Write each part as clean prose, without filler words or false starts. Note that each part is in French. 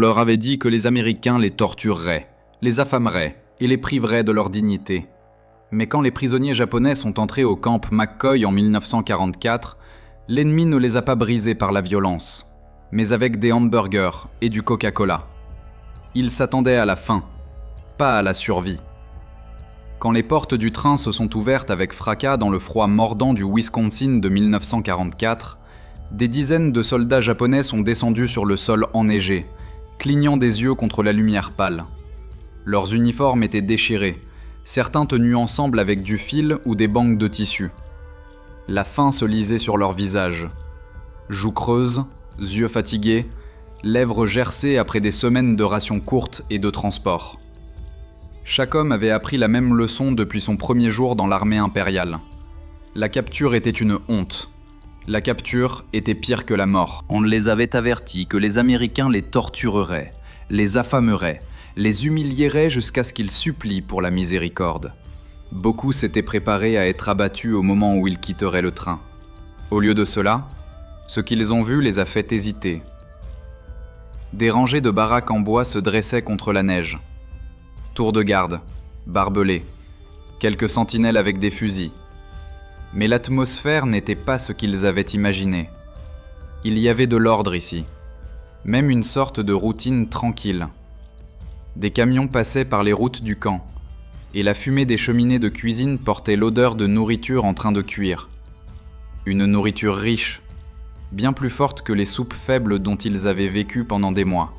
leur avait dit que les Américains les tortureraient, les affameraient et les priveraient de leur dignité. Mais quand les prisonniers japonais sont entrés au camp McCoy en 1944, l'ennemi ne les a pas brisés par la violence, mais avec des hamburgers et du Coca-Cola. Ils s'attendaient à la faim, pas à la survie. Quand les portes du train se sont ouvertes avec fracas dans le froid mordant du Wisconsin de 1944, des dizaines de soldats japonais sont descendus sur le sol enneigé, clignant des yeux contre la lumière pâle. Leurs uniformes étaient déchirés, certains tenus ensemble avec du fil ou des banques de tissu. La faim se lisait sur leurs visages. Joues creuses, yeux fatigués, lèvres gercées après des semaines de rations courtes et de transport. Chaque homme avait appris la même leçon depuis son premier jour dans l'armée impériale. La capture était une honte. La capture était pire que la mort. On les avait avertis que les Américains les tortureraient, les affameraient, les humilieraient jusqu'à ce qu'ils supplient pour la miséricorde. Beaucoup s'étaient préparés à être abattus au moment où ils quitteraient le train. Au lieu de cela, ce qu'ils ont vu les a fait hésiter. Des rangées de baraques en bois se dressaient contre la neige. Tours de garde, barbelés, quelques sentinelles avec des fusils. Mais l'atmosphère n'était pas ce qu'ils avaient imaginé. Il y avait de l'ordre ici, même une sorte de routine tranquille. Des camions passaient par les routes du camp, et la fumée des cheminées de cuisine portait l'odeur de nourriture en train de cuire. Une nourriture riche, bien plus forte que les soupes faibles dont ils avaient vécu pendant des mois.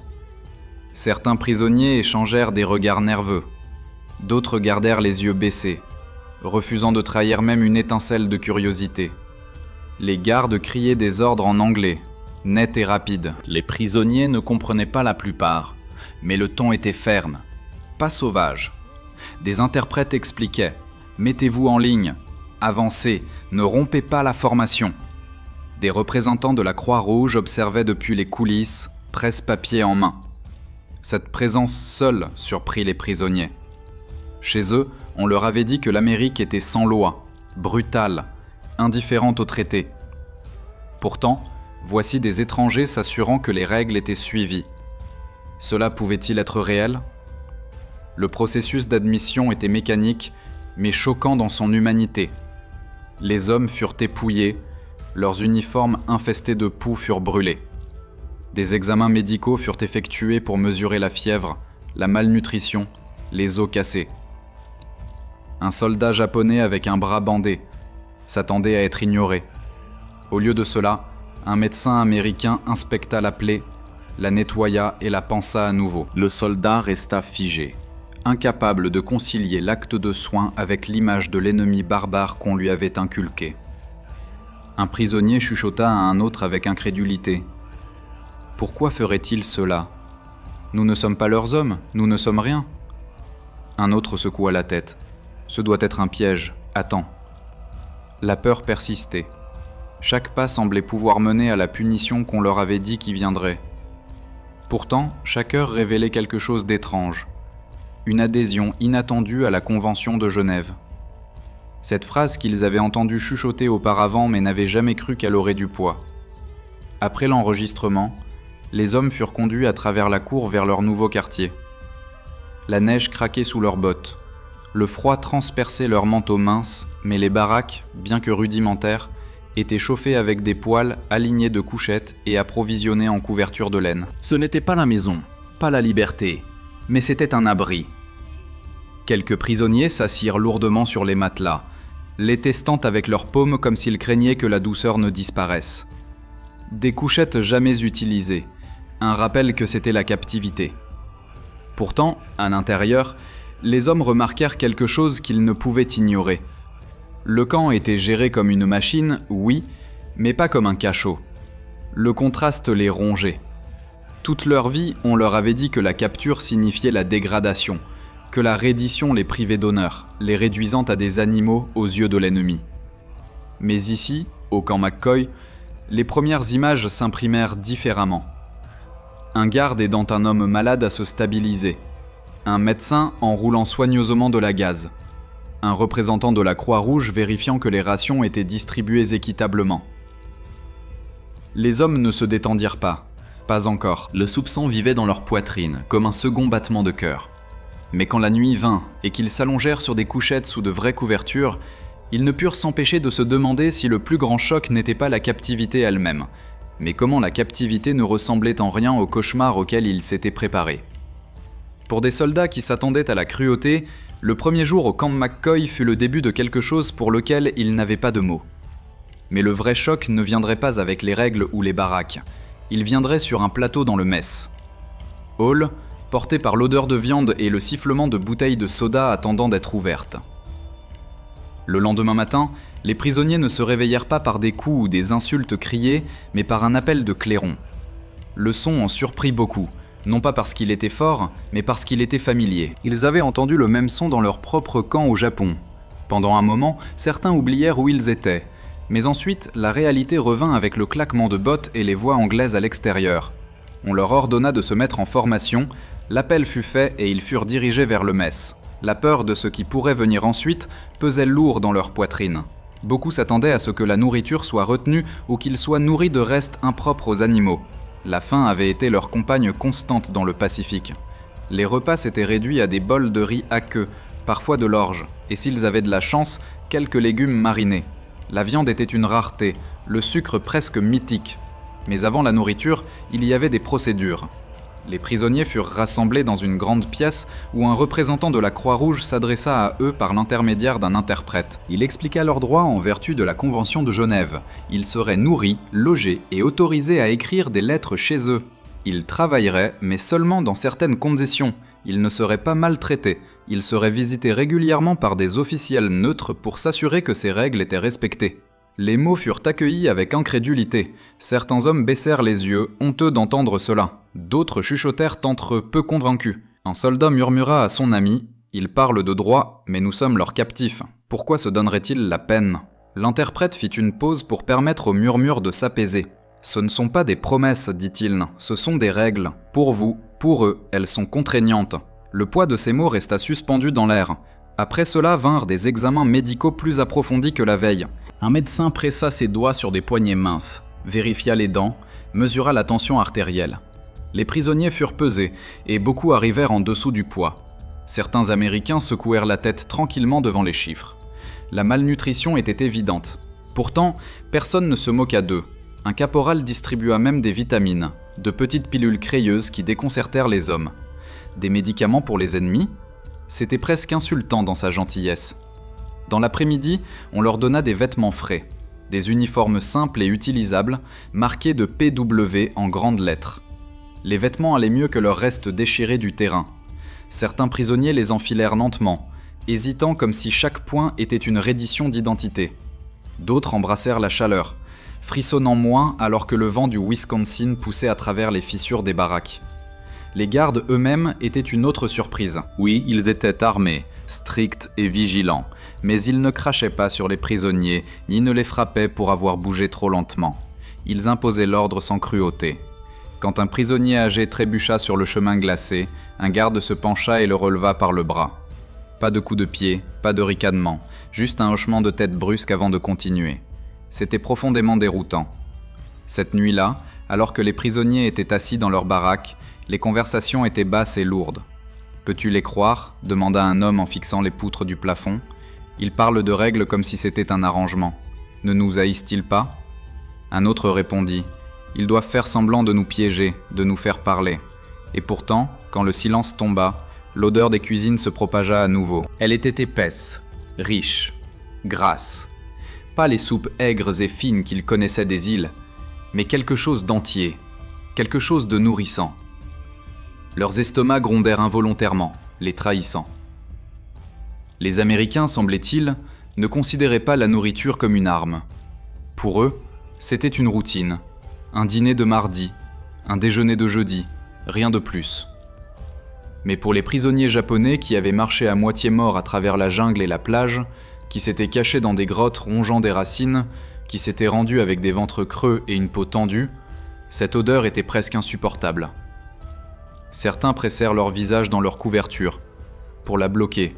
Certains prisonniers échangèrent des regards nerveux, d'autres gardèrent les yeux baissés, refusant de trahir même une étincelle de curiosité. Les gardes criaient des ordres en anglais, nets et rapides. Les prisonniers ne comprenaient pas la plupart, mais le ton était ferme, pas sauvage. Des interprètes expliquaient « Mettez-vous en ligne, avancez, ne rompez pas la formation ». Des représentants de la Croix-Rouge observaient depuis les coulisses, presse-papier en main. Cette présence seule surprit les prisonniers. Chez eux, on leur avait dit que l'Amérique était sans loi, brutale, indifférente aux traités. Pourtant, voici des étrangers s'assurant que les règles étaient suivies. Cela pouvait-il être réel ? Le processus d'admission était mécanique, mais choquant dans son humanité. Les hommes furent épouillés, leurs uniformes infestés de poux furent brûlés. Des examens médicaux furent effectués pour mesurer la fièvre, la malnutrition, les os cassés. Un soldat japonais avec un bras bandé s'attendait à être ignoré. Au lieu de cela, un médecin américain inspecta la plaie, la nettoya et la pansa à nouveau. Le soldat resta figé, incapable de concilier l'acte de soin avec l'image de l'ennemi barbare qu'on lui avait inculqué. Un prisonnier chuchota à un autre avec incrédulité. « Pourquoi ferait-il cela ? Nous ne sommes pas leurs hommes, nous ne sommes rien. » Un autre secoua la tête. « Ce doit être un piège, attends. » La peur persistait. Chaque pas semblait pouvoir mener à la punition qu'on leur avait dit qui viendrait. Pourtant, chaque heure révélait quelque chose d'étrange. Une adhésion inattendue à la Convention de Genève. Cette phrase qu'ils avaient entendu chuchoter auparavant mais n'avaient jamais cru qu'elle aurait du poids. Après l'enregistrement, les hommes furent conduits à travers la cour vers leur nouveau quartier. La neige craquait sous leurs bottes. Le froid transperçait leurs manteaux minces, mais les baraques, bien que rudimentaires, étaient chauffées avec des poêles alignés de couchettes et approvisionnées en couverture de laine. Ce n'était pas la maison, pas la liberté, mais c'était un abri. Quelques prisonniers s'assirent lourdement sur les matelas, les testant avec leurs paumes comme s'ils craignaient que la douceur ne disparaisse. Des couchettes jamais utilisées, un rappel que c'était la captivité. Pourtant, à l'intérieur, les hommes remarquèrent quelque chose qu'ils ne pouvaient ignorer. Le camp était géré comme une machine, oui, mais pas comme un cachot. Le contraste les rongeait. Toute leur vie, on leur avait dit que la capture signifiait la dégradation, que la reddition les privait d'honneur, les réduisant à des animaux aux yeux de l'ennemi. Mais ici, au camp McCoy, les premières images s'imprimèrent différemment. Un garde aidant un homme malade à se stabiliser. Un médecin enroulant soigneusement de la gaze. Un représentant de la Croix-Rouge vérifiant que les rations étaient distribuées équitablement. Les hommes ne se détendirent pas. Pas encore. Le soupçon vivait dans leur poitrine, comme un second battement de cœur. Mais quand la nuit vint et qu'ils s'allongèrent sur des couchettes sous de vraies couvertures, ils ne purent s'empêcher de se demander si le plus grand choc n'était pas la captivité elle-même, mais comment la captivité ne ressemblait en rien au cauchemar auquel ils s'étaient préparés. Pour des soldats qui s'attendaient à la cruauté, le premier jour au camp McCoy fut le début de quelque chose pour lequel ils n'avaient pas de mots. Mais le vrai choc ne viendrait pas avec les règles ou les baraques, il viendrait sur un plateau dans le mess. Hall, porté par l'odeur de viande et le sifflement de bouteilles de soda attendant d'être ouvertes. Le lendemain matin, les prisonniers ne se réveillèrent pas par des coups ou des insultes criées, mais par un appel de clairon. Le son en surprit beaucoup, non pas parce qu'il était fort, mais parce qu'il était familier. Ils avaient entendu le même son dans leur propre camp au Japon. Pendant un moment, certains oublièrent où ils étaient, mais ensuite, la réalité revint avec le claquement de bottes et les voix anglaises à l'extérieur. On leur ordonna de se mettre en formation, l'appel fut fait et ils furent dirigés vers le mess. La peur de ce qui pourrait venir ensuite pesait lourd dans leur poitrine. Beaucoup s'attendaient à ce que la nourriture soit retenue ou qu'ils soient nourris de restes impropres aux animaux. La faim avait été leur compagne constante dans le Pacifique. Les repas s'étaient réduits à des bols de riz aqueux, parfois de l'orge, et s'ils avaient de la chance, quelques légumes marinés. La viande était une rareté, le sucre presque mythique. Mais avant la nourriture, il y avait des procédures. Les prisonniers furent rassemblés dans une grande pièce où un représentant de la Croix-Rouge s'adressa à eux par l'intermédiaire d'un interprète. Il expliqua leurs droits en vertu de la Convention de Genève. Ils seraient nourris, logés et autorisés à écrire des lettres chez eux. Ils travailleraient, mais seulement dans certaines conditions. Ils ne seraient pas maltraités. Ils seraient visités régulièrement par des officiels neutres pour s'assurer que ces règles étaient respectées. Les mots furent accueillis avec incrédulité. Certains hommes baissèrent les yeux, honteux d'entendre cela. D'autres chuchotèrent entre eux, peu convaincus. Un soldat murmura à son ami « Ils parlent de droit, mais nous sommes leurs captifs. Pourquoi se donneraient-ils la peine ?» L'interprète fit une pause pour permettre aux murmures de s'apaiser. « Ce ne sont pas des promesses, dit-il, ce sont des règles. Pour vous, pour eux, elles sont contraignantes. » Le poids de ces mots resta suspendu dans l'air. Après cela vinrent des examens médicaux plus approfondis que la veille. Un médecin pressa ses doigts sur des poignets minces, vérifia les dents, mesura la tension artérielle. Les prisonniers furent pesés, et beaucoup arrivèrent en dessous du poids. Certains Américains secouèrent la tête tranquillement devant les chiffres. La malnutrition était évidente. Pourtant, personne ne se moqua d'eux. Un caporal distribua même des vitamines, de petites pilules crayeuses qui déconcertèrent les hommes. Des médicaments pour les ennemis ? C'était presque insultant dans sa gentillesse. Dans l'après-midi, on leur donna des vêtements frais, des uniformes simples et utilisables, marqués de PW en grandes lettres. Les vêtements allaient mieux que leur reste déchiré du terrain. Certains prisonniers les enfilèrent lentement, hésitant comme si chaque point était une reddition d'identité. D'autres embrassèrent la chaleur, frissonnant moins alors que le vent du Wisconsin poussait à travers les fissures des baraques. Les gardes eux-mêmes étaient une autre surprise. Oui, ils étaient armés, stricts et vigilants, mais ils ne crachaient pas sur les prisonniers, ni ne les frappaient pour avoir bougé trop lentement. Ils imposaient l'ordre sans cruauté. Quand un prisonnier âgé trébucha sur le chemin glacé, un garde se pencha et le releva par le bras. Pas de coup de pied, pas de ricanement, juste un hochement de tête brusque avant de continuer. C'était profondément déroutant. Cette nuit-là, alors que les prisonniers étaient assis dans leur baraque, les conversations étaient basses et lourdes. « Peux-tu les croire ?» demanda un homme en fixant les poutres du plafond. « Ils parlent de règles comme si c'était un arrangement. Ne nous haïssent-ils pas ?» Un autre répondit « Ils doivent faire semblant de nous piéger, de nous faire parler. » Et pourtant, quand le silence tomba, l'odeur des cuisines se propagea à nouveau. Elle était épaisse, riche, grasse. Pas les soupes aigres et fines qu'ils connaissaient des îles, mais quelque chose d'entier, quelque chose de nourrissant. Leurs estomacs grondèrent involontairement, les trahissant. Les Américains, semblait-il, ne considéraient pas la nourriture comme une arme. Pour eux, c'était une routine, un dîner de mardi, un déjeuner de jeudi, rien de plus. Mais pour les prisonniers japonais qui avaient marché à moitié morts à travers la jungle et la plage, qui s'étaient cachés dans des grottes rongeant des racines, qui s'étaient rendus avec des ventres creux et une peau tendue, cette odeur était presque insupportable. Certains pressèrent leur visage dans leur couverture, pour la bloquer.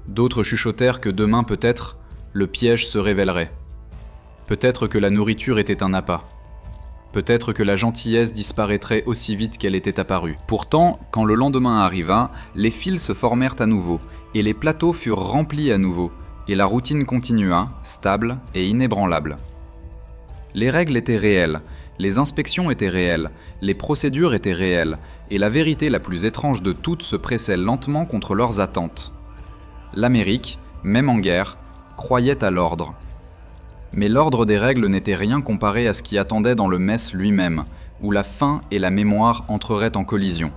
D'autres chuchotèrent que demain peut-être, le piège se révélerait. Peut-être que la nourriture était un appât. Peut-être que la gentillesse disparaîtrait aussi vite qu'elle était apparue. Pourtant, quand le lendemain arriva, les files se formèrent à nouveau, et les plateaux furent remplis à nouveau, et la routine continua, stable et inébranlable. Les règles étaient réelles, les inspections étaient réelles, les procédures étaient réelles, et la vérité la plus étrange de toutes se pressait lentement contre leurs attentes. L'Amérique, même en guerre, croyait à l'ordre. Mais l'ordre des règles n'était rien comparé à ce qui attendait dans le mess lui-même, où la faim et la mémoire entreraient en collision.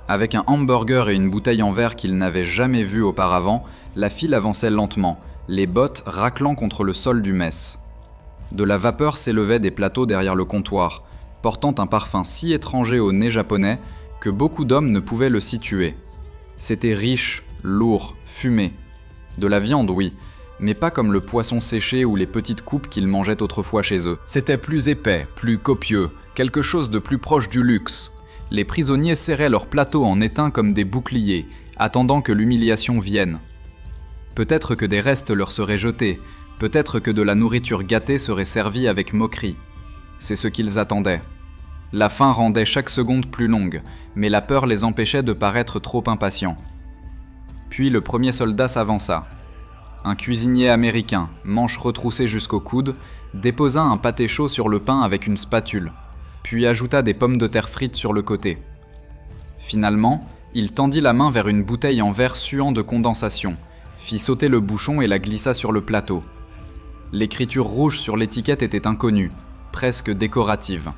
Avec un hamburger et une bouteille en verre qu'ils n'avaient jamais vue auparavant, la file avançait lentement, les bottes raclant contre le sol du mess. De la vapeur s'élevait des plateaux derrière le comptoir, portant un parfum si étranger au nez japonais que beaucoup d'hommes ne pouvaient le situer. C'était riche, lourd, fumé. De la viande, oui, mais pas comme le poisson séché ou les petites coupes qu'ils mangeaient autrefois chez eux. C'était plus épais, plus copieux, quelque chose de plus proche du luxe. Les prisonniers serraient leurs plateaux en étain comme des boucliers, attendant que l'humiliation vienne. Peut-être que des restes leur seraient jetés, peut-être que de la nourriture gâtée serait servie avec moquerie. C'est ce qu'ils attendaient. La faim rendait chaque seconde plus longue, mais la peur les empêchait de paraître trop impatients. Puis le premier soldat s'avança. Un cuisinier américain, manches retroussées jusqu'au coude, déposa un pâté chaud sur le pain avec une spatule, puis ajouta des pommes de terre frites sur le côté. Finalement, il tendit la main vers une bouteille en verre suant de condensation, fit sauter le bouchon et la glissa sur le plateau. L'écriture rouge sur l'étiquette était inconnue, presque décorative.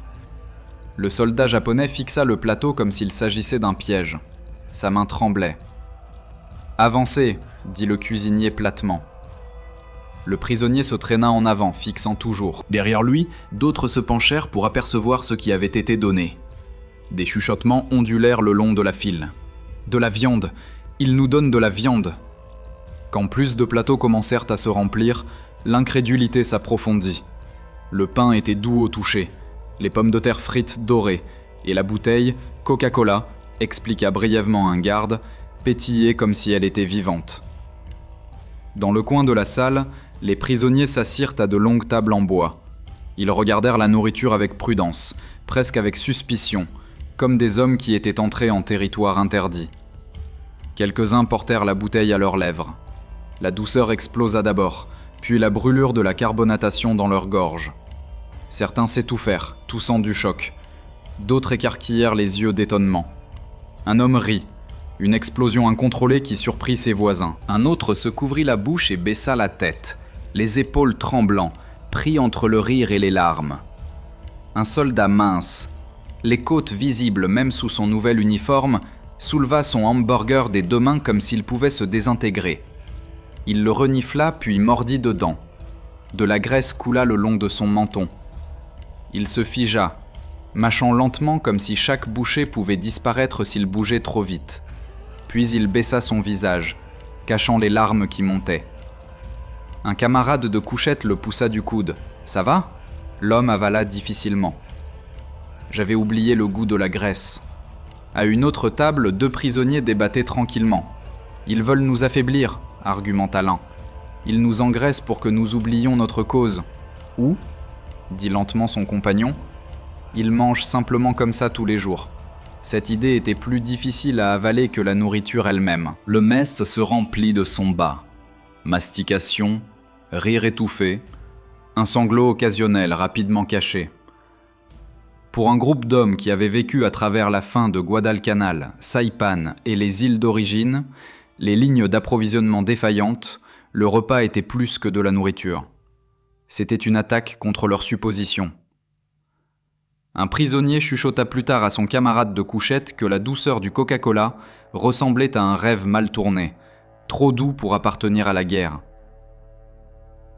Le soldat japonais fixa le plateau comme s'il s'agissait d'un piège. Sa main tremblait. « Avancez !» dit le cuisinier platement. Le prisonnier se traîna en avant, fixant toujours. Derrière lui, d'autres se penchèrent pour apercevoir ce qui avait été donné. Des chuchotements ondulèrent le long de la file. « De la viande ! Il nous donne de la viande !» Quand plus de plateaux commencèrent à se remplir, l'incrédulité s'approfondit. Le pain était doux au toucher, les pommes de terre frites dorées, et la bouteille, Coca-Cola, expliqua brièvement un garde, pétillait comme si elle était vivante. Dans le coin de la salle, les prisonniers s'assirent à de longues tables en bois. Ils regardèrent la nourriture avec prudence, presque avec suspicion, comme des hommes qui étaient entrés en territoire interdit. Quelques-uns portèrent la bouteille à leurs lèvres. La douceur explosa d'abord, puis la brûlure de la carbonatation dans leur gorge. Certains s'étouffèrent, toussant du choc. D'autres écarquillèrent les yeux d'étonnement. Un homme rit, une explosion incontrôlée qui surprit ses voisins. Un autre se couvrit la bouche et baissa la tête, les épaules tremblant, pris entre le rire et les larmes. Un soldat mince, les côtes visibles même sous son nouvel uniforme, souleva son hamburger des deux mains comme s'il pouvait se désintégrer. Il le renifla puis mordit dedans. De la graisse coula le long de son menton. Il se figea, mâchant lentement comme si chaque bouchée pouvait disparaître s'il bougeait trop vite. Puis il baissa son visage, cachant les larmes qui montaient. Un camarade de couchette le poussa du coude. « Ça va ?» L'homme avala difficilement. J'avais oublié le goût de la graisse. À une autre table, deux prisonniers débattaient tranquillement. « Ils veulent nous affaiblir », argumenta l'un. « Ils nous engraissent pour que nous oublions notre cause. »« Ou ?» dit lentement son compagnon. « Ils mangent simplement comme ça tous les jours. » Cette idée était plus difficile à avaler que la nourriture elle-même. Le mess se remplit de sons bas. Mastication, rire étouffé, un sanglot occasionnel rapidement caché. Pour un groupe d'hommes qui avaient vécu à travers la faim de Guadalcanal, Saipan et les îles d'origine, les lignes d'approvisionnement défaillantes, le repas était plus que de la nourriture. C'était une attaque contre leurs suppositions. Un prisonnier chuchota plus tard à son camarade de couchette que la douceur du Coca-Cola ressemblait à un rêve mal tourné, trop doux pour appartenir à la guerre.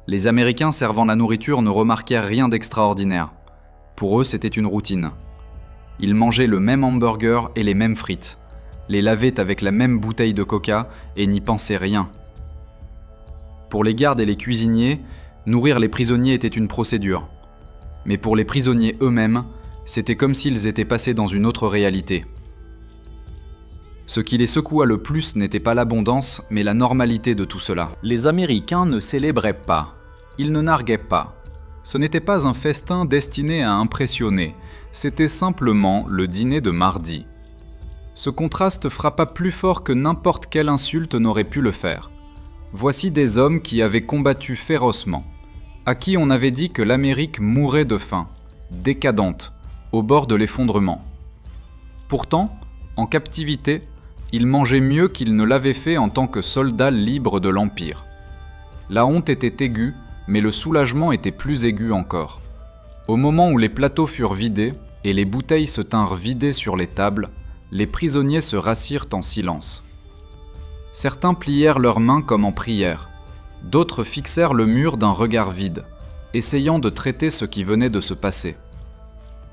Les Américains servant la nourriture ne remarquèrent rien d'extraordinaire. Pour eux, c'était une routine. Ils mangeaient le même hamburger et les mêmes frites, les lavaient avec la même bouteille de coca et n'y pensaient rien. Pour les gardes et les cuisiniers, nourrir les prisonniers était une procédure. Mais pour les prisonniers eux-mêmes, c'était comme s'ils étaient passés dans une autre réalité. Ce qui les secoua le plus n'était pas l'abondance, mais la normalité de tout cela. Les Américains ne célébraient pas. Ils ne narguaient pas. Ce n'était pas un festin destiné à impressionner, c'était simplement le dîner de mardi. Ce contraste frappa plus fort que n'importe quelle insulte n'aurait pu le faire. Voici des hommes qui avaient combattu férocement, à qui on avait dit que l'Amérique mourait de faim, décadente, au bord de l'effondrement. Pourtant, en captivité, ils mangeaient mieux qu'ils ne l'avaient fait en tant que soldats libres de l'Empire. La honte était aiguë, mais le soulagement était plus aigu encore. Au moment où les plateaux furent vidés et les bouteilles se tinrent vidées sur les tables, les prisonniers se rassirent en silence. Certains plièrent leurs mains comme en prière, d'autres fixèrent le mur d'un regard vide, essayant de traiter ce qui venait de se passer.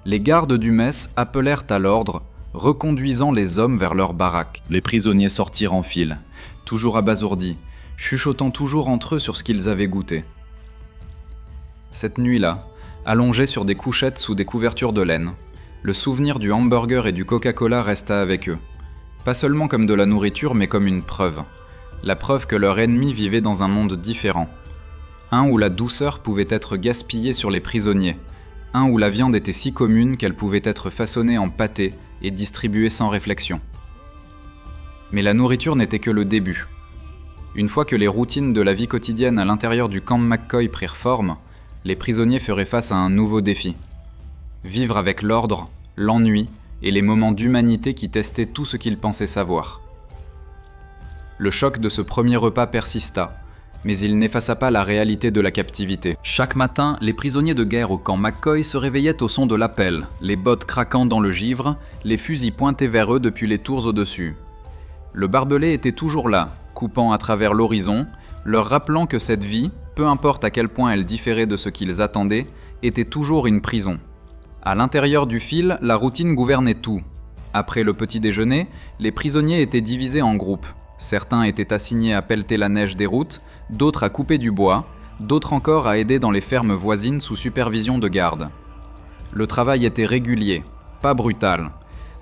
Les gardes du mess appelèrent à l'ordre, reconduisant les hommes vers leur baraque. Les prisonniers sortirent en file, toujours abasourdis, chuchotant toujours entre eux sur ce qu'ils avaient goûté. Cette nuit-là, allongés sur des couchettes sous des couvertures de laine, le souvenir du hamburger et du Coca-Cola resta avec eux. Pas seulement comme de la nourriture, mais comme une preuve. La preuve que leur ennemi vivait dans un monde différent. Un où la douceur pouvait être gaspillée sur les prisonniers. Un où la viande était si commune qu'elle pouvait être façonnée en pâté et distribuée sans réflexion. Mais la nourriture n'était que le début. Une fois que les routines de la vie quotidienne à l'intérieur du camp McCoy prirent forme, les prisonniers feraient face à un nouveau défi. Vivre avec l'ordre, l'ennui et les moments d'humanité qui testaient tout ce qu'ils pensaient savoir. Le choc de ce premier repas persista, mais il n'effaça pas la réalité de la captivité. Chaque matin, les prisonniers de guerre au camp McCoy se réveillaient au son de l'appel, les bottes craquant dans le givre, les fusils pointés vers eux depuis les tours au-dessus. Le barbelé était toujours là, coupant à travers l'horizon, leur rappelant que cette vie, peu importe à quel point elle différait de ce qu'ils attendaient, était toujours une prison. À l'intérieur du fil, la routine gouvernait tout. Après le petit déjeuner, les prisonniers étaient divisés en groupes. Certains étaient assignés à pelleter la neige des routes, d'autres à couper du bois, d'autres encore à aider dans les fermes voisines sous supervision de garde. Le travail était régulier, pas brutal.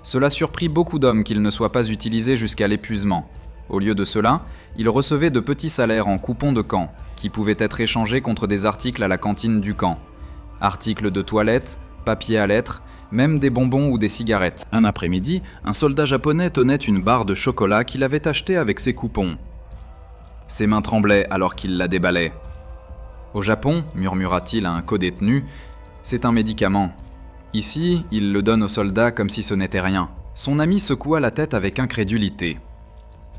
Cela surprit beaucoup d'hommes qu'il ne soit pas utilisé jusqu'à l'épuisement. Au lieu de cela, ils recevaient de petits salaires en coupons de camp, qui pouvaient être échangés contre des articles à la cantine du camp. Articles de toilette, papier à lettres, même des bonbons ou des cigarettes. Un après-midi, un soldat japonais tenait une barre de chocolat qu'il avait achetée avec ses coupons. Ses mains tremblaient alors qu'il la déballait. « Au Japon, murmura-t-il à un codétenu, c'est un médicament. Ici, il le donne aux soldats comme si ce n'était rien. » Son ami secoua la tête avec incrédulité.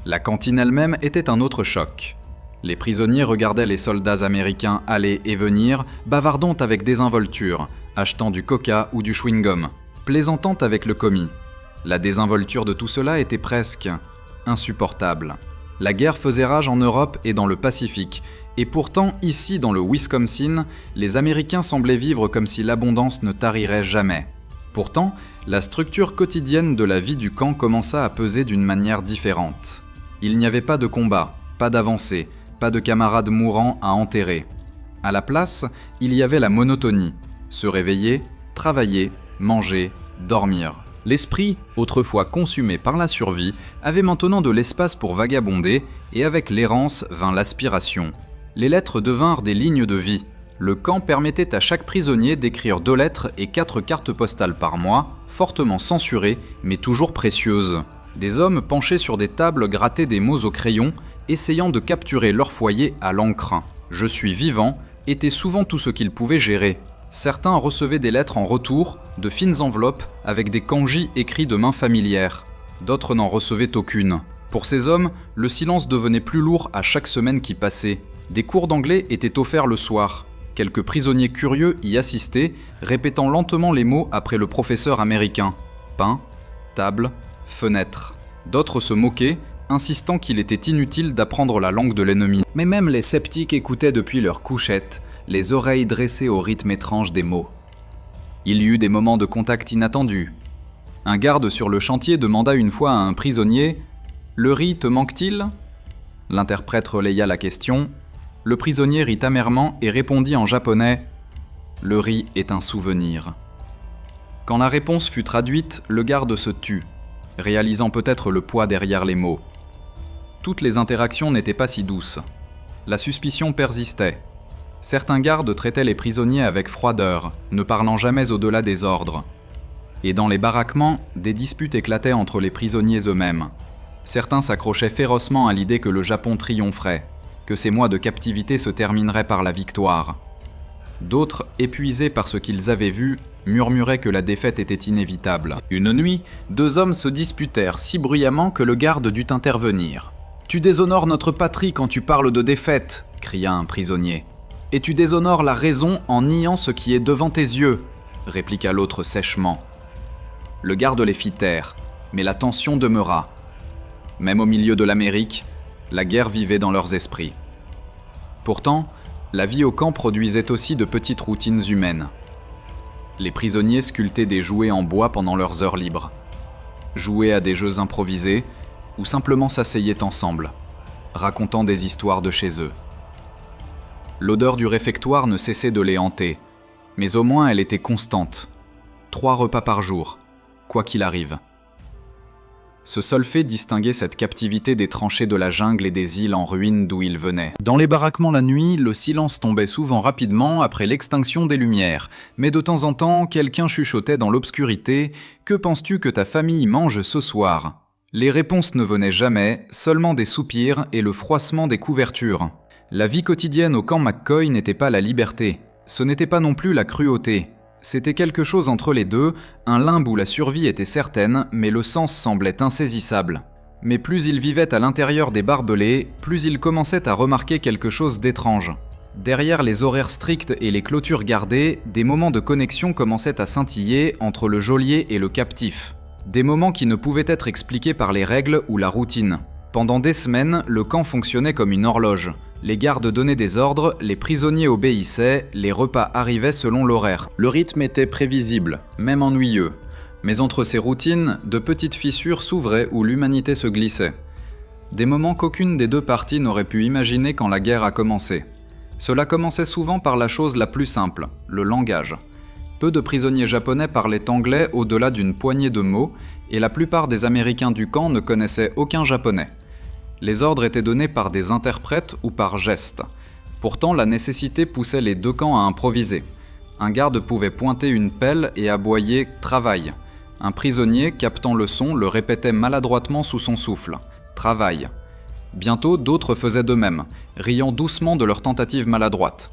La cantine elle-même était un autre choc. Les prisonniers regardaient les soldats américains aller et venir, bavardant avec désinvolture, achetant du coca ou du chewing-gum, plaisantant avec le commis. La désinvolture de tout cela était presque insupportable. La guerre faisait rage en Europe et dans le Pacifique, et pourtant ici dans le Wisconsin, les Américains semblaient vivre comme si l'abondance ne tarirait jamais. Pourtant, la structure quotidienne de la vie du camp commença à peser d'une manière différente. Il n'y avait pas de combat, pas d'avancée, pas de camarades mourants à enterrer. À la place, il y avait la monotonie. Se réveiller, travailler, manger, dormir. L'esprit, autrefois consumé par la survie, avait maintenant de l'espace pour vagabonder, et avec l'errance vint l'aspiration. Les lettres devinrent des lignes de vie. Le camp permettait à chaque prisonnier d'écrire 2 lettres et 4 cartes postales par mois, fortement censurées, mais toujours précieuses. Des hommes penchés sur des tables grattaient des mots au crayon, essayant de capturer leur foyer à l'encre. « Je suis vivant » était souvent tout ce qu'ils pouvaient gérer. Certains recevaient des lettres en retour, de fines enveloppes avec des kanji écrits de main familière. D'autres n'en recevaient aucune. Pour ces hommes, le silence devenait plus lourd à chaque semaine qui passait. Des cours d'anglais étaient offerts le soir. Quelques prisonniers curieux y assistaient, répétant lentement les mots après le professeur américain. Pain, table, fenêtre. D'autres se moquaient, insistant qu'il était inutile d'apprendre la langue de l'ennemi. Mais même les sceptiques écoutaient depuis leur couchette, les oreilles dressées au rythme étrange des mots. Il y eut des moments de contact inattendus. Un garde sur le chantier demanda une fois à un prisonnier « Le riz te manque-t-il » L'interprète relaya la question. Le prisonnier rit amèrement et répondit en japonais « Le riz est un souvenir ». Quand la réponse fut traduite, le garde se tut, réalisant peut-être le poids derrière les mots. Toutes les interactions n'étaient pas si douces. La suspicion persistait. Certains gardes traitaient les prisonniers avec froideur, ne parlant jamais au-delà des ordres. Et dans les baraquements, des disputes éclataient entre les prisonniers eux-mêmes. Certains s'accrochaient férocement à l'idée que le Japon triompherait, que ces mois de captivité se termineraient par la victoire. D'autres, épuisés par ce qu'ils avaient vu, murmuraient que la défaite était inévitable. Une nuit, 2 hommes se disputèrent si bruyamment que le garde dut intervenir. « Tu déshonores notre patrie quand tu parles de défaite !» cria un prisonnier. « Et tu déshonores la raison en niant ce qui est devant tes yeux !» répliqua l'autre sèchement. Le garde les fit taire, mais la tension demeura. Même au milieu de l'Amérique, la guerre vivait dans leurs esprits. Pourtant, la vie au camp produisait aussi de petites routines humaines. Les prisonniers sculptaient des jouets en bois pendant leurs heures libres, jouaient à des jeux improvisés ou simplement s'asseyaient ensemble, racontant des histoires de chez eux. L'odeur du réfectoire ne cessait de les hanter, mais au moins elle était constante. 3 repas par jour, quoi qu'il arrive. Ce seul fait distinguait cette captivité des tranchées de la jungle et des îles en ruine d'où ils venaient. Dans les baraquements la nuit, le silence tombait souvent rapidement après l'extinction des lumières, mais de temps en temps, quelqu'un chuchotait dans l'obscurité « Que penses-tu que ta famille mange ce soir ?» Les réponses ne venaient jamais, seulement des soupirs et le froissement des couvertures. La vie quotidienne au camp McCoy n'était pas la liberté, ce n'était pas non plus la cruauté. C'était quelque chose entre les deux, un limbe où la survie était certaine, mais le sens semblait insaisissable. Mais plus il vivait à l'intérieur des barbelés, plus il commençait à remarquer quelque chose d'étrange. Derrière les horaires stricts et les clôtures gardées, des moments de connexion commençaient à scintiller entre le geôlier et le captif. Des moments qui ne pouvaient être expliqués par les règles ou la routine. Pendant des semaines, le camp fonctionnait comme une horloge. Les gardes donnaient des ordres, les prisonniers obéissaient, les repas arrivaient selon l'horaire. Le rythme était prévisible, même ennuyeux. Mais entre ces routines, de petites fissures s'ouvraient où l'humanité se glissait. Des moments qu'aucune des deux parties n'aurait pu imaginer quand la guerre a commencé. Cela commençait souvent par la chose la plus simple, le langage. Peu de prisonniers japonais parlaient anglais au-delà d'une poignée de mots, et la plupart des Américains du camp ne connaissaient aucun japonais. Les ordres étaient donnés par des interprètes ou par gestes. Pourtant, la nécessité poussait les deux camps à improviser. Un garde pouvait pointer une pelle et aboyer « Travail ». Un prisonnier, captant le son, le répétait maladroitement sous son souffle « Travail ». Bientôt, d'autres faisaient de même, riant doucement de leur tentative maladroite.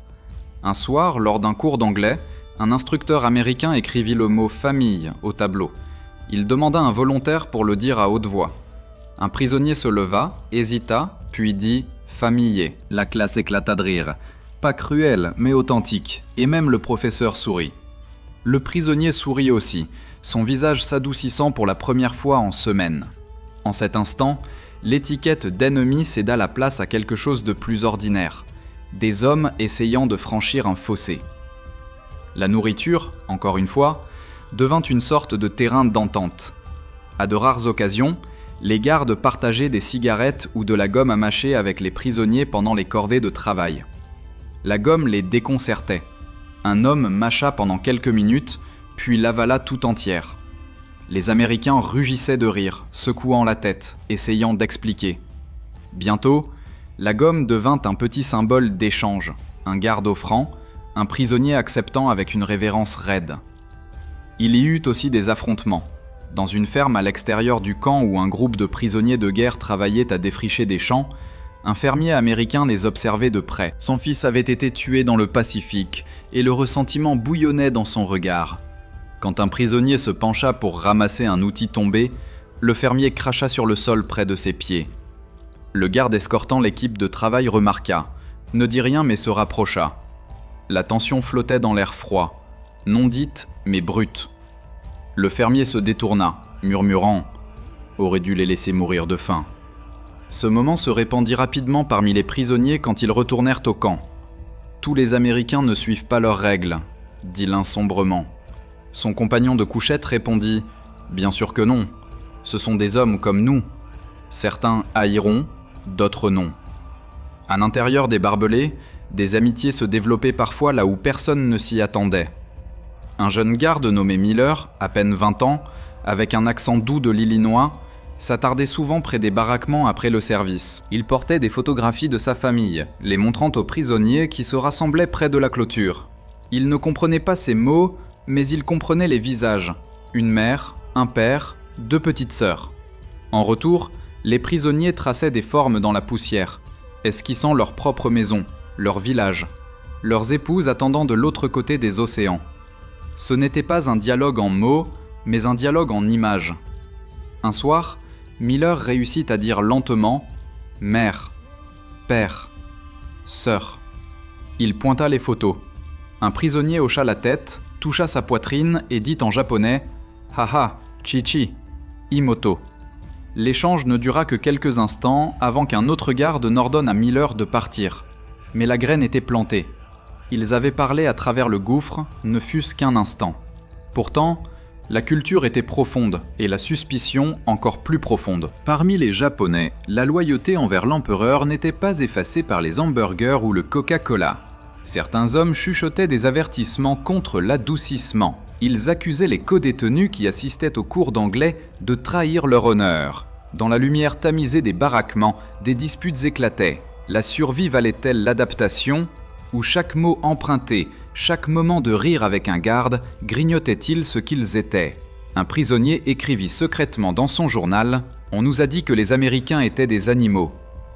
Un soir, lors d'un cours d'anglais, un instructeur américain écrivit le mot « famille » au tableau. Il demanda un volontaire pour le dire à haute voix. Un prisonnier se leva, hésita, puis dit « famillé ». La classe éclata de rire. Pas cruel, mais authentique, et même le professeur sourit. Le prisonnier sourit aussi, son visage s'adoucissant pour la première fois en semaines. En cet instant, l'étiquette d'ennemi céda la place à quelque chose de plus ordinaire. Des hommes essayant de franchir un fossé. La nourriture, encore une fois, devint une sorte de terrain d'entente. À de rares occasions, les gardes partageaient des cigarettes ou de la gomme à mâcher avec les prisonniers pendant les corvées de travail. La gomme les déconcertait. Un homme mâcha pendant quelques minutes, puis l'avala tout entière. Les Américains rugissaient de rire, secouant la tête, essayant d'expliquer. Bientôt, la gomme devint un petit symbole d'échange, un garde offrant, un prisonnier acceptant avec une révérence raide. Il y eut aussi des affrontements. Dans une ferme à l'extérieur du camp où un groupe de prisonniers de guerre travaillait à défricher des champs, un fermier américain les observait de près. Son fils avait été tué dans le Pacifique, et le ressentiment bouillonnait dans son regard. Quand un prisonnier se pencha pour ramasser un outil tombé, le fermier cracha sur le sol près de ses pieds. Le garde escortant l'équipe de travail remarqua, ne dit rien mais se rapprocha. La tension flottait dans l'air froid, non dite mais brute. Le fermier se détourna, murmurant « Aurait dû les laisser mourir de faim ». Ce moment se répandit rapidement parmi les prisonniers quand ils retournèrent au camp. « Tous les Américains ne suivent pas leurs règles », dit l'un sombrement. Son compagnon de couchette répondit « Bien sûr que non, ce sont des hommes comme nous. Certains haïront, d'autres non. » À l'intérieur des barbelés, des amitiés se développaient parfois là où personne ne s'y attendait. Un jeune garde nommé Miller, à peine 20 ans, avec un accent doux de l'Illinois, s'attardait souvent près des baraquements après le service. Il portait des photographies de sa famille, les montrant aux prisonniers qui se rassemblaient près de la clôture. Il ne comprenait pas ces mots, mais il comprenait les visages. Une mère, un père, 2 petites sœurs. En retour, les prisonniers traçaient des formes dans la poussière, esquissant leur propre maison, leur village, leurs épouses attendant de l'autre côté des océans. Ce n'était pas un dialogue en mots, mais un dialogue en images. Un soir, Miller réussit à dire lentement « mère, père, sœur ». Il pointa les photos. Un prisonnier hocha la tête, toucha sa poitrine et dit en japonais « Haha, chichi, imoto ». L'échange ne dura que quelques instants avant qu'un autre garde n'ordonne à Miller de partir. Mais la graine était plantée. Ils avaient parlé à travers le gouffre, ne fût-ce qu'un instant. Pourtant, la culture était profonde et la suspicion encore plus profonde. Parmi les Japonais, la loyauté envers l'empereur n'était pas effacée par les hamburgers ou le Coca-Cola. Certains hommes chuchotaient des avertissements contre l'adoucissement. Ils accusaient les codétenus qui assistaient aux cours d'anglais de trahir leur honneur. Dans la lumière tamisée des baraquements, des disputes éclataient. La survie valait-elle l'adaptation ? Ou chaque mot emprunté, chaque moment de rire avec un garde, grignotait-il ce qu'ils étaient ? Un prisonnier écrivit secrètement dans son journal « On nous a dit que les Américains étaient des animaux.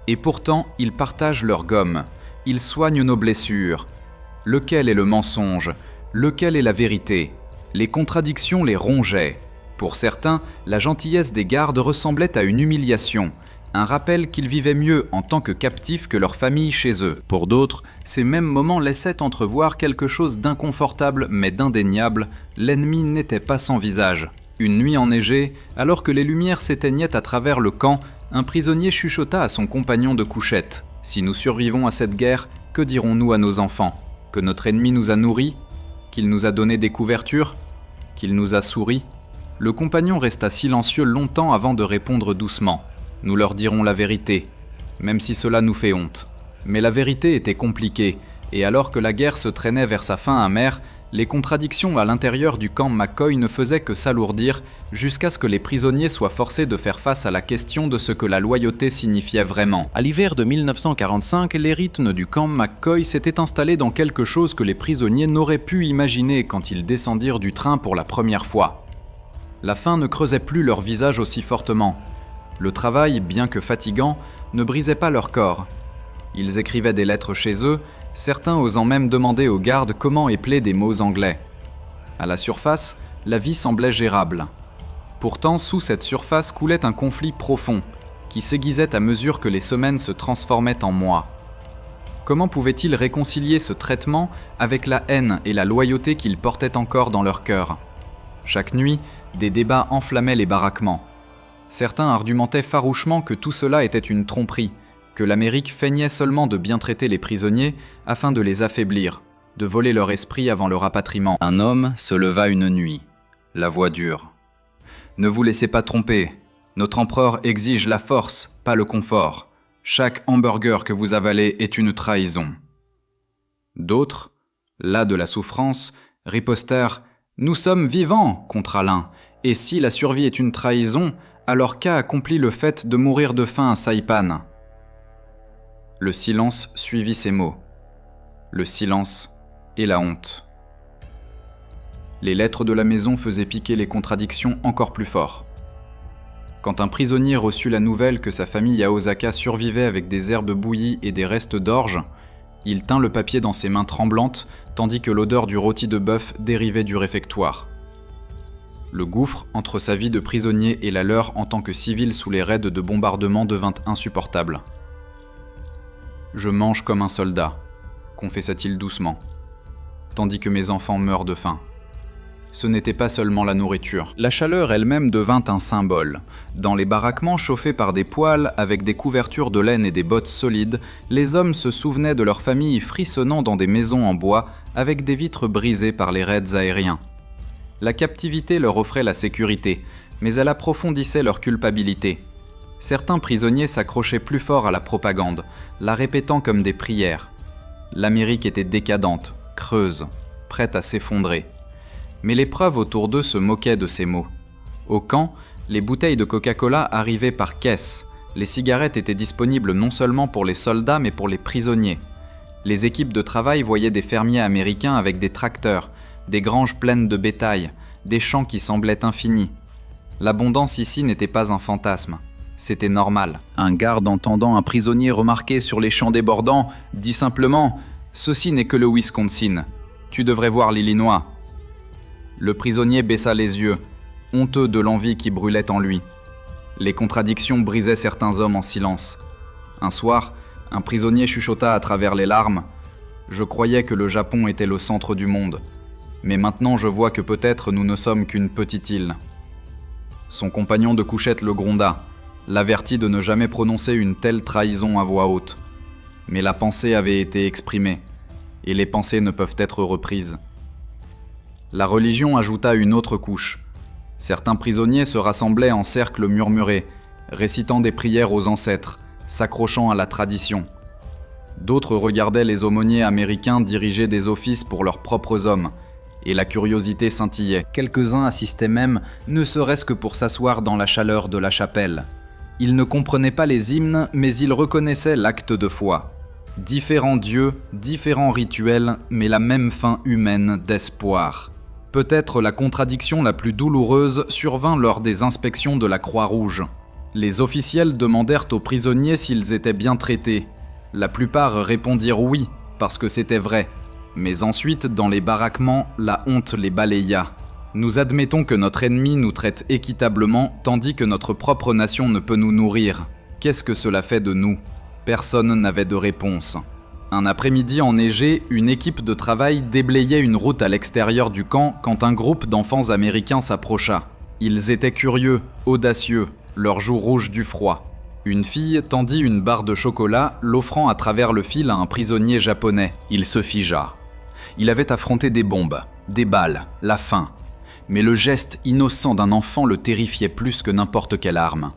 Et pourtant, ils partagent leur gomme. Ils soignent nos blessures. Lequel est le mensonge ? Lequel est la vérité ? Les contradictions les rongeaient. Pour certains, la gentillesse des gardes ressemblait à une humiliation, un rappel qu'ils vivaient mieux en tant que captifs que leur famille chez eux. Pour d'autres, ces mêmes moments laissaient entrevoir quelque chose d'inconfortable mais d'indéniable, l'ennemi n'était pas sans visage. Une nuit enneigée, alors que les lumières s'éteignaient à travers le camp, un prisonnier chuchota à son compagnon de couchette. « Si nous survivons à cette guerre, que dirons-nous à nos enfants ? Que notre ennemi nous a nourris ? Qu'il nous a donné des couvertures ? Qu'il nous a souri ?» Le compagnon resta silencieux longtemps avant de répondre doucement. « Nous leur dirons la vérité, même si cela nous fait honte. » Mais la vérité était compliquée, et alors que la guerre se traînait vers sa fin amère, les contradictions à l'intérieur du camp McCoy ne faisaient que s'alourdir jusqu'à ce que les prisonniers soient forcés de faire face à la question de ce que la loyauté signifiait vraiment. À l'hiver de 1945, les rythmes du camp McCoy s'étaient installés dans quelque chose que les prisonniers n'auraient pu imaginer quand ils descendirent du train pour la première fois. La faim ne creusait plus leur visage aussi fortement. Le travail, bien que fatigant, ne brisait pas leur corps. Ils écrivaient des lettres chez eux, certains osant même demander aux gardes comment épeler des mots anglais. À la surface, la vie semblait gérable. Pourtant, sous cette surface coulait un conflit profond, qui s'aiguisait à mesure que les semaines se transformaient en mois. Comment pouvaient-ils réconcilier ce traitement avec la haine et la loyauté qu'ils portaient encore dans leur cœur ? Chaque nuit, des débats enflammaient les baraquements. Certains argumentaient farouchement que tout cela était une tromperie, que l'Amérique feignait seulement de bien traiter les prisonniers afin de les affaiblir, de voler leur esprit avant le rapatriement. Un homme se leva une nuit, la voix dure. « Ne vous laissez pas tromper, notre empereur exige la force, pas le confort. Chaque hamburger que vous avalez est une trahison. » D'autres, las de la souffrance, ripostèrent « Nous sommes vivants » contre l'un, et si la survie est une trahison, alors qu'a accompli le fait de mourir de faim à Saipan ? Le silence suivit ces mots. Le silence et la honte. Les lettres de la maison faisaient piquer les contradictions encore plus fort. Quand un prisonnier reçut la nouvelle que sa famille à Osaka survivait avec des herbes bouillies et des restes d'orge, il tint le papier dans ses mains tremblantes, tandis que l'odeur du rôti de bœuf dérivait du réfectoire. Le gouffre entre sa vie de prisonnier et la leur en tant que civil sous les raids de bombardement devint insupportable. « Je mange comme un soldat », confessa-t-il doucement, tandis que mes enfants meurent de faim. Ce n'était pas seulement la nourriture. La chaleur elle-même devint un symbole. Dans les baraquements chauffés par des poêles, avec des couvertures de laine et des bottes solides, les hommes se souvenaient de leurs familles frissonnant dans des maisons en bois, avec des vitres brisées par les raids aériens. La captivité leur offrait la sécurité, mais elle approfondissait leur culpabilité. Certains prisonniers s'accrochaient plus fort à la propagande, la répétant comme des prières. L'Amérique était décadente, creuse, prête à s'effondrer. Mais les preuves autour d'eux se moquaient de ces mots. Au camp, Les bouteilles de Coca-Cola arrivaient par caisse. Les cigarettes étaient disponibles non seulement pour les soldats mais pour les prisonniers. Les équipes de travail voyaient des fermiers américains avec des tracteurs, des granges pleines de bétail, des champs qui semblaient infinis. L'abondance ici n'était pas un fantasme, c'était normal. Un garde entendant un prisonnier remarquer sur les champs débordants dit simplement « Ceci n'est que le Wisconsin, tu devrais voir l'Illinois ». Le prisonnier baissa les yeux, honteux de l'envie qui brûlait en lui. Les contradictions brisaient certains hommes en silence. Un soir, un prisonnier chuchota à travers les larmes « Je croyais que le Japon était le centre du monde, mais maintenant je vois que peut-être nous ne sommes qu'une petite île. » Son compagnon de couchette le gronda, l'avertit de ne jamais prononcer une telle trahison à voix haute. Mais la pensée avait été exprimée, et les pensées ne peuvent être reprises. La religion ajouta une autre couche. Certains prisonniers se rassemblaient en cercle murmuré, récitant des prières aux ancêtres, s'accrochant à la tradition. D'autres regardaient les aumôniers américains diriger des offices pour leurs propres hommes, et la curiosité scintillait. Quelques-uns assistaient même, ne serait-ce que pour s'asseoir dans la chaleur de la chapelle. Ils ne comprenaient pas les hymnes, mais ils reconnaissaient l'acte de foi. Différents dieux, différents rituels, mais la même fin humaine d'espoir. Peut-être la contradiction la plus douloureuse survint lors des inspections de la Croix-Rouge. Les officiels demandèrent aux prisonniers s'ils étaient bien traités. La plupart répondirent oui, parce que c'était vrai. Mais ensuite, dans les baraquements, la honte les balaya. Nous admettons que notre ennemi nous traite équitablement, tandis que notre propre nation ne peut nous nourrir. Qu'est-ce que cela fait de nous ? Personne n'avait de réponse. Un après-midi enneigé, une équipe de travail déblayait une route à l'extérieur du camp quand un groupe d'enfants américains s'approcha. Ils étaient curieux, audacieux, leurs joues rouges du froid. Une fille tendit une barre de chocolat, l'offrant à travers le fil à un prisonnier japonais. Il se figea. Il avait affronté des bombes, des balles, la faim. Mais le geste innocent d'un enfant le terrifiait plus que n'importe quelle arme.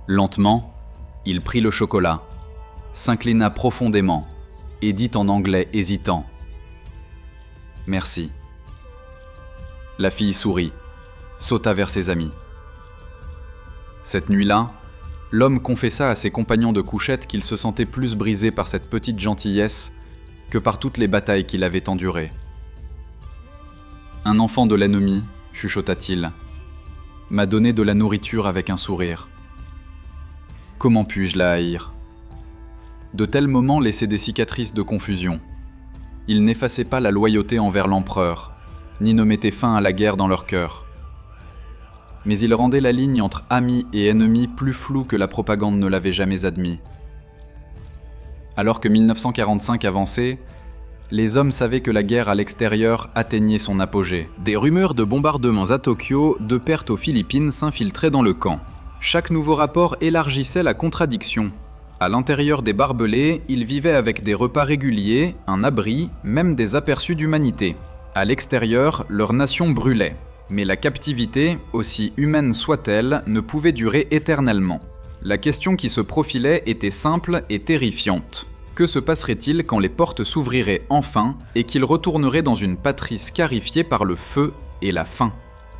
Lentement, il prit le chocolat, s'inclina profondément et dit en anglais hésitant « Merci ». La fille sourit, sauta vers ses amis. Cette nuit-là, l'homme confessa à ses compagnons de couchette qu'il se sentait plus brisé par cette petite gentillesse que par toutes les batailles qu'il avait endurées. « Un enfant de l'ennemi, chuchota-t-il, m'a donné de la nourriture avec un sourire. Comment puis-je la haïr ? » De tels moments laissaient des cicatrices de confusion. Ils n'effaçaient pas la loyauté envers l'empereur, ni ne mettaient fin à la guerre dans leur cœur. Mais ils rendaient la ligne entre amis et ennemis plus floue que la propagande ne l'avait jamais admis. Alors que 1945 avançait, les hommes savaient que la guerre à l'extérieur atteignait son apogée. Des rumeurs de bombardements à Tokyo, de pertes aux Philippines s'infiltraient dans le camp. Chaque nouveau rapport élargissait la contradiction. À l'intérieur des barbelés, ils vivaient avec des repas réguliers, un abri, même des aperçus d'humanité. À l'extérieur, leur nation brûlait. Mais la captivité, aussi humaine soit-elle, ne pouvait durer éternellement. La question qui se profilait était simple et terrifiante. Que se passerait-il quand les portes s'ouvriraient enfin et qu'ils retourneraient dans une patrie scarifiée par le feu et la faim ?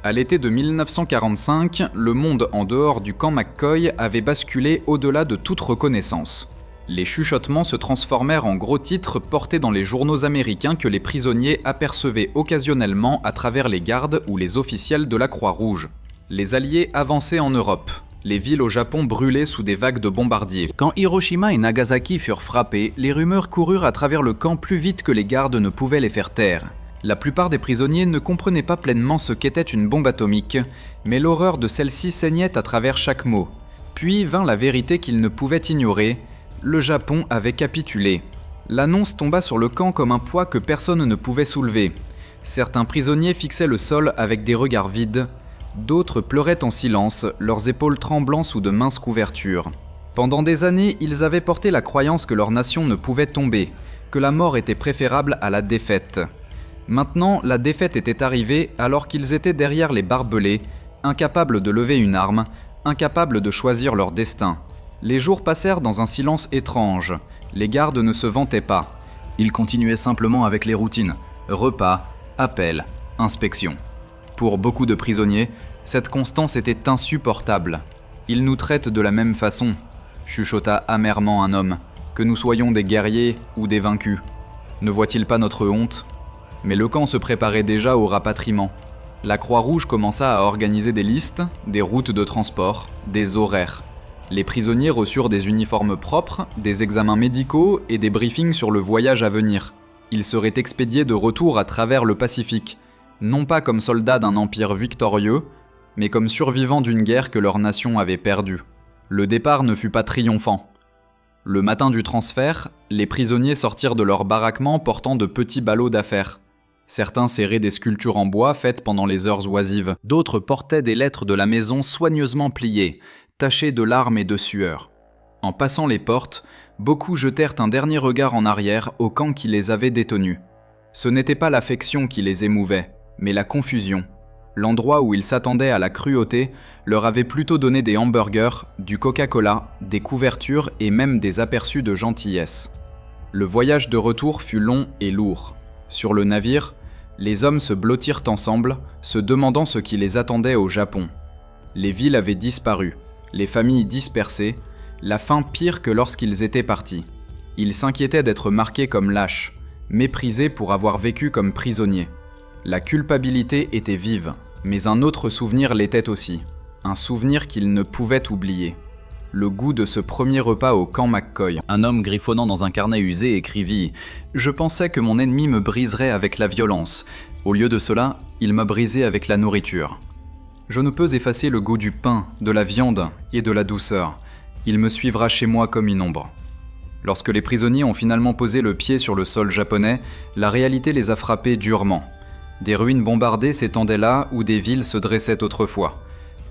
À l'été de 1945, le monde en dehors du camp McCoy avait basculé au-delà de toute reconnaissance. Les chuchotements se transformèrent en gros titres portés dans les journaux américains que les prisonniers apercevaient occasionnellement à travers les gardes ou les officiels de la Croix-Rouge. Les Alliés avançaient en Europe. Les villes au Japon brûlaient sous des vagues de bombardiers. Quand Hiroshima et Nagasaki furent frappés, les rumeurs coururent à travers le camp plus vite que les gardes ne pouvaient les faire taire. La plupart des prisonniers ne comprenaient pas pleinement ce qu'était une bombe atomique, mais l'horreur de celle-ci saignait à travers chaque mot. Puis vint la vérité qu'ils ne pouvaient ignorer, le Japon avait capitulé. L'annonce tomba sur le camp comme un poids que personne ne pouvait soulever. Certains prisonniers fixaient le sol avec des regards vides, d'autres pleuraient en silence, leurs épaules tremblant sous de minces couvertures. Pendant des années, ils avaient porté la croyance que leur nation ne pouvait tomber, que la mort était préférable à la défaite. Maintenant, la défaite était arrivée alors qu'ils étaient derrière les barbelés, incapables de lever une arme, incapables de choisir leur destin. Les jours passèrent dans un silence étrange. Les gardes ne se vantaient pas. Ils continuaient simplement avec les routines. Repas, appels, inspections. Pour beaucoup de prisonniers, Cette constance était insupportable. Ils nous traitent de la même façon, chuchota amèrement un homme, que nous soyons des guerriers ou des vaincus. Ne voit-il pas notre honte ? Mais le camp se préparait déjà au rapatriement. La Croix-Rouge commença à organiser des listes, des routes de transport, des horaires. Les prisonniers reçurent des uniformes propres, des examens médicaux et des briefings sur le voyage à venir. Ils seraient expédiés de retour à travers le Pacifique, non pas comme soldats d'un empire victorieux, mais comme survivants d'une guerre que leur nation avait perdue. Le départ ne fut pas triomphant. Le matin du transfert, les prisonniers sortirent de leur baraquement portant de petits ballots d'affaires. Certains serraient des sculptures en bois faites pendant les heures oisives. D'autres portaient des lettres de la maison soigneusement pliées, tachées de larmes et de sueur. En passant les portes, beaucoup jetèrent un dernier regard en arrière au camp qui les avait détenus. Ce n'était pas l'affection qui les émouvait, mais la confusion. L'endroit où ils s'attendaient à la cruauté leur avait plutôt donné des hamburgers, du Coca-Cola, des couvertures et même des aperçus de gentillesse. Le voyage de retour fut long et lourd. Sur le navire, les hommes se blottirent ensemble, se demandant ce qui les attendait au Japon. Les villes avaient disparu, les familles dispersées, la faim pire que lorsqu'ils étaient partis. Ils s'inquiétaient d'être marqués comme lâches, méprisés pour avoir vécu comme prisonniers. La culpabilité était vive, mais un autre souvenir l'était aussi. Un souvenir qu'ils ne pouvaient oublier. Le goût de ce premier repas au camp McCoy. Un homme griffonnant dans un carnet usé écrivit « Je pensais que mon ennemi me briserait avec la violence. Au lieu de cela, il m'a brisé avec la nourriture. Je ne peux effacer le goût du pain, de la viande et de la douceur. Il me suivra chez moi comme une ombre. » Lorsque les prisonniers ont finalement posé le pied sur le sol japonais, la réalité les a frappés durement. Des ruines bombardées s'étendaient là où des villes se dressaient autrefois.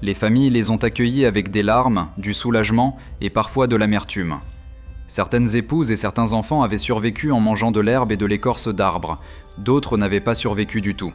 Les familles les ont accueillis avec des larmes, du soulagement et parfois de l'amertume. Certaines épouses et certains enfants avaient survécu en mangeant de l'herbe et de l'écorce d'arbres, d'autres n'avaient pas survécu du tout.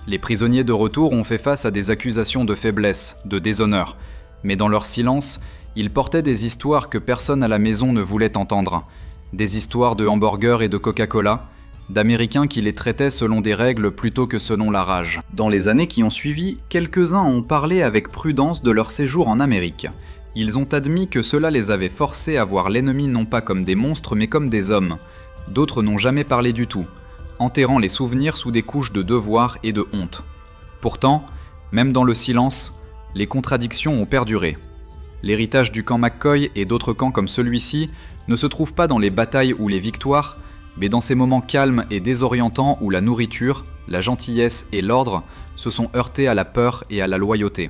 Les prisonniers de retour ont fait face à des accusations de faiblesse, de déshonneur, mais dans leur silence, ils portaient des histoires que personne à la maison ne voulait entendre, des histoires de hamburgers et de Coca-Cola, d'Américains qui les traitaient selon des règles plutôt que selon la rage. Dans les années qui ont suivi, quelques-uns ont parlé avec prudence de leur séjour en Amérique. Ils ont admis que cela les avait forcés à voir l'ennemi non pas comme des monstres mais comme des hommes. D'autres n'ont jamais parlé du tout, enterrant les souvenirs sous des couches de devoir et de honte. Pourtant, même dans le silence, les contradictions ont perduré. L'héritage du camp McCoy et d'autres camps comme celui-ci ne se trouve pas dans les batailles ou les victoires, mais dans ces moments calmes et désorientants où la nourriture, la gentillesse et l'ordre se sont heurtés à la peur et à la loyauté.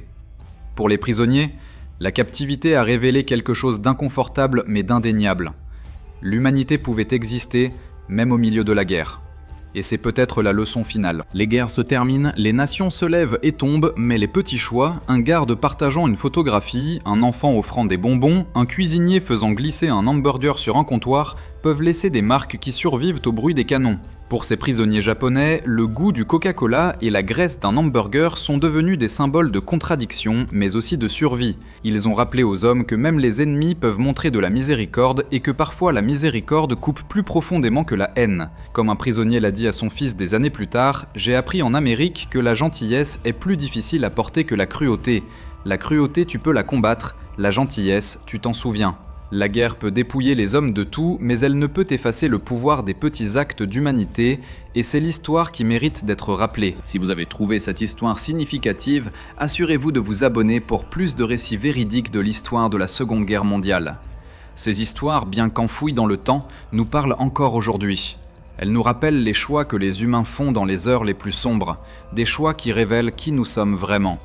Pour les prisonniers, la captivité a révélé quelque chose d'inconfortable mais d'indéniable. L'humanité pouvait exister, même au milieu de la guerre. Et c'est peut-être la leçon finale. Les guerres se terminent, les nations se lèvent et tombent, mais les petits choix, un garde partageant une photographie, un enfant offrant des bonbons, un cuisinier faisant glisser un hamburger sur un comptoir, peuvent laisser des marques qui survivent au bruit des canons. Pour ces prisonniers japonais, le goût du Coca-Cola et la graisse d'un hamburger sont devenus des symboles de contradiction, mais aussi de survie. Ils ont rappelé aux hommes que même les ennemis peuvent montrer de la miséricorde et que parfois la miséricorde coupe plus profondément que la haine. Comme un prisonnier l'a dit à son fils des années plus tard, « J'ai appris en Amérique que la gentillesse est plus difficile à porter que la cruauté. La cruauté, tu peux la combattre, la gentillesse, tu t'en souviens. » La guerre peut dépouiller les hommes de tout, mais elle ne peut effacer le pouvoir des petits actes d'humanité, et c'est l'histoire qui mérite d'être rappelée. Si vous avez trouvé cette histoire significative, assurez-vous de vous abonner pour plus de récits véridiques de l'histoire de la Seconde Guerre mondiale. Ces histoires, bien qu'enfouies dans le temps, nous parlent encore aujourd'hui. Elles nous rappellent les choix que les humains font dans les heures les plus sombres, des choix qui révèlent qui nous sommes vraiment.